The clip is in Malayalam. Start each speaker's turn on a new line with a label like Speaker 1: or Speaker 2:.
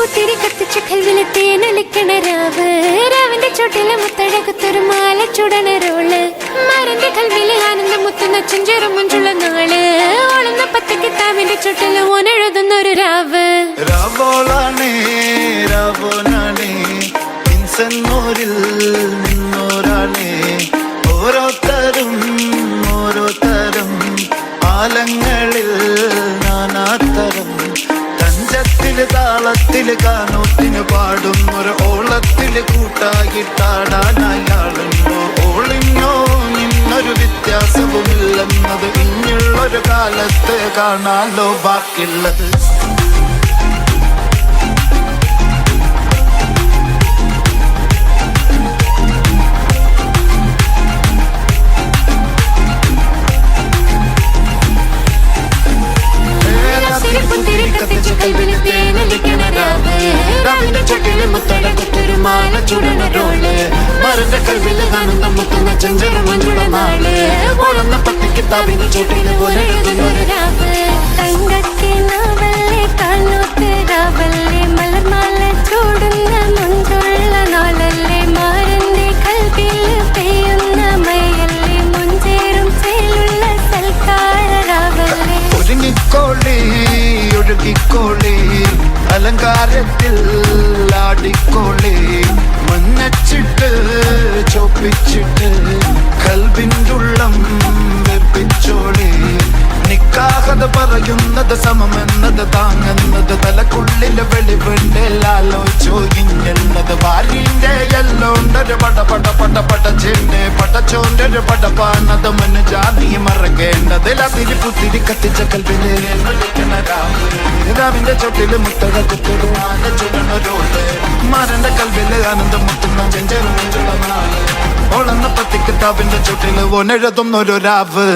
Speaker 1: പുത്തിരി കത്തിച്ച കൽവിലെ തേനൊലിക്കണ രാവ് രാവിന്റെ ചോട്ടിലെ മുത്തഴകത്തൊരു മാല ചുടണ റോള് മാരന്റെ കൽവിലെ ആനന്ദം മുത്തുന്ന ചെഞ്ചേറും മുഞ്ചുള്ള നാള് ഓളുന്ന പത്ത് കിതാബിന്റെ ചോട്ടില് ഓനെഴുതുന്നൊരു രാവ്
Speaker 2: രാവോളാണേ രാവോനാണേ ഇൻസന്നൂരിൽ നിന്നോരാണേ ഓരോരുത്തരും ആലങ്ങളിൽ നാനാത്തരം തഞ്ചത്തില് താളത്തില് ഗാനോത്തിന് പാടും ഒരു ഓളത്തില് കൂട്ടായിട്ടാടാനയാളുണ്ടോ ഓളിഞ്ഞോ ഇന്നൊരു വ്യത്യാസവുമില്ലെന്നത് ഇനിയുള്ളൊരു കാലത്ത് കാണാലോ ബാക്കിയുള്ളത് മരന്റെ കൽവില് കാണുന്ന മുത്തുന്ന ചെഞ്ചെറു മഞ്ചുള്ള നാള് ഓളുന്ന പത്ത് കിതാബിന്റെ ചോട്ടില് പോലെ
Speaker 1: തങ്കക്കിനാവല്ലേ കാണോത്ത് രാവല്ലേ മലർമാല ചൂടുന്ന മുഞ്ചുള്ള നാളല്ലേ മാരന്റെ കൽവില് പെയ്യുന്ന മയല്ലേ മുഞ്ചേറും ചേലുള്ള സൽക്കാര രാവല്ലേ
Speaker 2: ഒരുങ്ങിക്കോളി ഒഴുകിക്കോളി അലങ്കാരത്തിൽ ആടിക്കോളി മഞ്ഞച്ചിട്ട് ചോപ്പിച്ചിട്ട് കൽവിൻ്റെ ഉള്ളം വെപ്പിച്ചോളി നിക്കാഹത പറയുന്നത് സമമെന്നത് താങ്ങുന്നത് തലക്കുള്ളില് വെളിവിണ്ടല്ലോ ഇഞ്ഞുള്ളത് ഭാര്യന്റെ എല്ലോണ്ടൊരു പടച്ചെന്റെ പടച്ചോന്റെ ഒരു പടപ്പാണത് മന് ജാതി മറക്കേണ്ടത് അതിരി പുത്തിരി കത്തിച്ച കൽവിലെ രാവിന്റെ ചോട്ടില് മുത്തക കുത്തൊരു ആന ചുടണൊരോള് മരന്റെ കൽവില് ആനന്ദം മുത്തുന്ന ചെഞ്ചെറു മുഞ്ചുള്ള നാള് ഓളെന്ന പത്തി കിതാബിന്റെ ചോട്ടില് ഓനെഴുതുന്നൊരു രാവ്